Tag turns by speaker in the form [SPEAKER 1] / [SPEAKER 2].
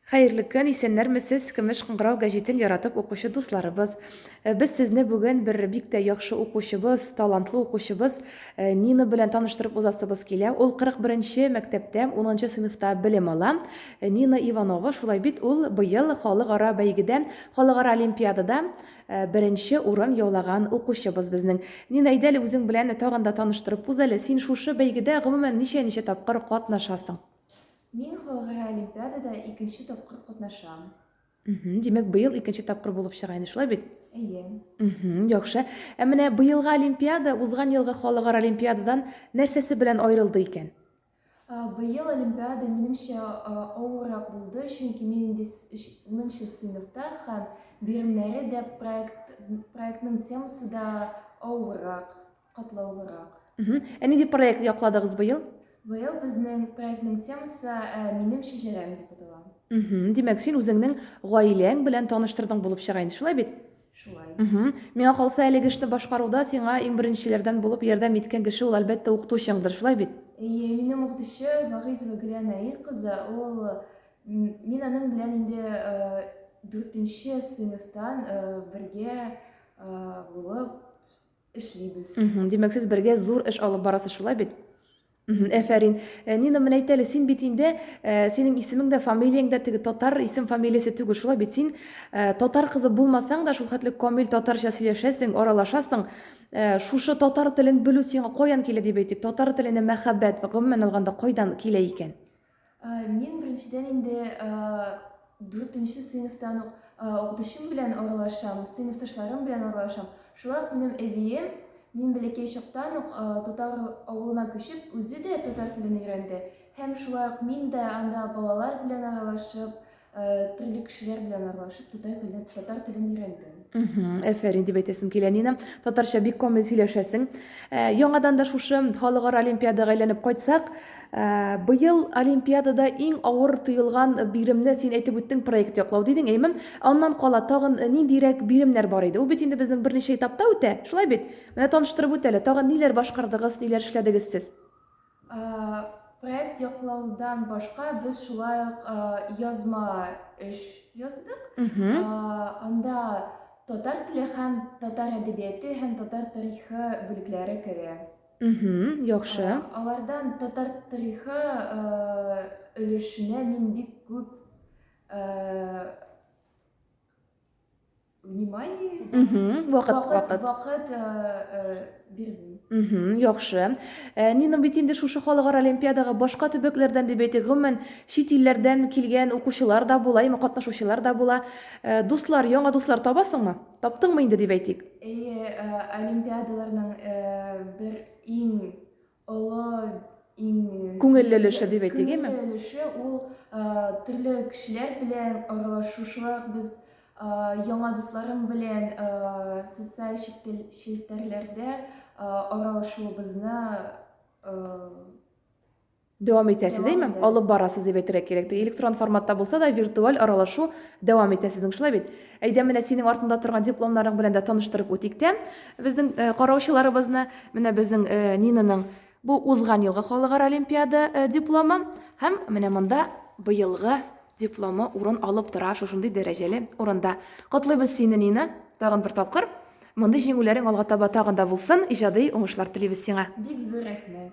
[SPEAKER 1] Хәерле көн, исәннәрмесез, көмеш кыңгырау гәҗитен яратып укучы дусларыбыз. Без сезне бүген бер бик тә яхшы укучыбыз, талантлы укучыбыз Нина белән таныштырып узасыбыз килә. Ул 41-нче мәктәптә, 10-нчы сыйныфта белем ала. Нина Иванова, шулай бит ул быел халыкара бәйгедә, халыкара олимпиадада беренче урын яулаган укучыбыз безнең. Нина, әйдә әле үзең белән тагын да таныштырып уз әле. Син шушы бәйгедә гомумән ничә тапкыр катнашасың?
[SPEAKER 2] Мин халыкара олимпиадада икенче тапкыр катнашам.
[SPEAKER 1] Димәк, быел икенче тапкыр булып чыга инде, шулай бит?
[SPEAKER 2] Әйе.
[SPEAKER 1] Яхшы. Ә менә быелгы олимпиада, узган елгы халыкара олимпиададан нәрсәсе белән аерылды икән?
[SPEAKER 2] Быел олимпиада минемчә авыррак булды, чөнки мин инде 10-нчы сыйныфта һәм биремнәре дә проектның темасы да авыррак, катлаулырак.
[SPEAKER 1] Ә нинди проект якладыгыз быел?
[SPEAKER 2] Быел безнең проектның темасы минем шәҗәрәм дип атала.
[SPEAKER 1] Димәк, син үзеңнең гаиләң белән таныштырдың булып чыга инде, шулай бит?
[SPEAKER 2] Шулай.
[SPEAKER 1] Миңа калса, әлеге эшне башкаруда сиңа иң беренчеләрдән булып ярдәм иткән кеше ул әлбәттә укытучыңдыр, шулай бит?
[SPEAKER 2] Әйе, минем укытучы Вагызова Гөләнаи кызы, мин аның белән инде 4-нче сыйныфтан бергә булып эшлибез.
[SPEAKER 1] Димәк, сез бергә зур эш алып барасыз, шулай бит? Әфәрин. Нина, мен әйтәле, син бит инде, синең исемең дә, фамилияң дә теге татар исем фамилиясе түгел, шулай бит? Син татар кызы булмасаң да, шул хәтле камил татарча сөйләшәсең, аралашасың. Шушы татар телен белү сиңа каян килә дип әйтик? Татар теленә мәхәббәт гомумән алганда кайдан килә икән?
[SPEAKER 2] Мин беренчедән инде 4-нче сыйныфтан укытучым белән аралашам, сыйныфташларым белән аралашам. Шулай ук минем әбием мин бәләкәй чактан ук татар авылына күчеп, үзе дә татар телен өйрәнде. Һәм шулай ук мин дә анда балалар белән аралашып, төрле кешеләр белән аралашып, татар телен өйрәндем.
[SPEAKER 1] Әфәрин дип әйтәсем килә, Нина. Татарча бик камил сөйләшәсең. Яңадан да шушы халыкара олимпиадага әйләнеп кайтсак, быел олимпиадада иң авыр тыелган биремне син әйтеп үттең, проект яклау дидең, әйеме? Аннан кала тагын ниндирәк биремнәр бар иде? Ул бит инде безнең берничә этапта үтә, шулай бит? Менә таныштырып үт әле, тагын ниләр башкардыгыз, ниләр эшләдегез сез?
[SPEAKER 2] Проект яклаудан башка без шулай ук язма эш яздык. Анда татар теле һәм татар әдәбияты һәм татар тарихы бүлекләре керә.
[SPEAKER 1] Яхшы.
[SPEAKER 2] Алардан татар тарихы өлешенә мин бик күп внимание, вакыт бирдем.
[SPEAKER 1] Яхшы. Нина, бит инде шушы халыкара олимпиадага башка төбәкләрдән дип әйтик, гомумән чит илләрдән килгән укучылар да була, катнашучылар да була. Дуслар, яңа дуслар табасыңмы? Таптыңмы инде дип әйтик?
[SPEAKER 2] Әйе, олимпиадаларның бер иң олы, иң
[SPEAKER 1] күңелле өлеше дип әйтик, әйме?
[SPEAKER 2] Күңелле өлеше ул төрле кешеләр белән аралашушылар, без яңа дусларым белән социаль челтәрләрдә аралашуыбызны
[SPEAKER 1] дәвам итәсез, әйме? Алып барасыз дип әйтергә кирәк. Электрон форматта булса да, виртуаль аралашу дәвам итәсез, шулай бит? Әйдә, менә синең артында торган дипломнарың белән дә таныштырып үтик тә. Безнең караучыларыбызны, менә безнең Нинаның бу узган елгы халыкара олимпиада дипломы һәм менә монда быелгы дипломы урын алып тора, шушындый дәрәҗәле урында. Котлыйбыз сине, Нина, тагын бер тапкыр. Мондый җиңүләрең алга таба тагын да булсын, иҗади уңышлар телибез сиңа.
[SPEAKER 2] Бик зур рәхмәт.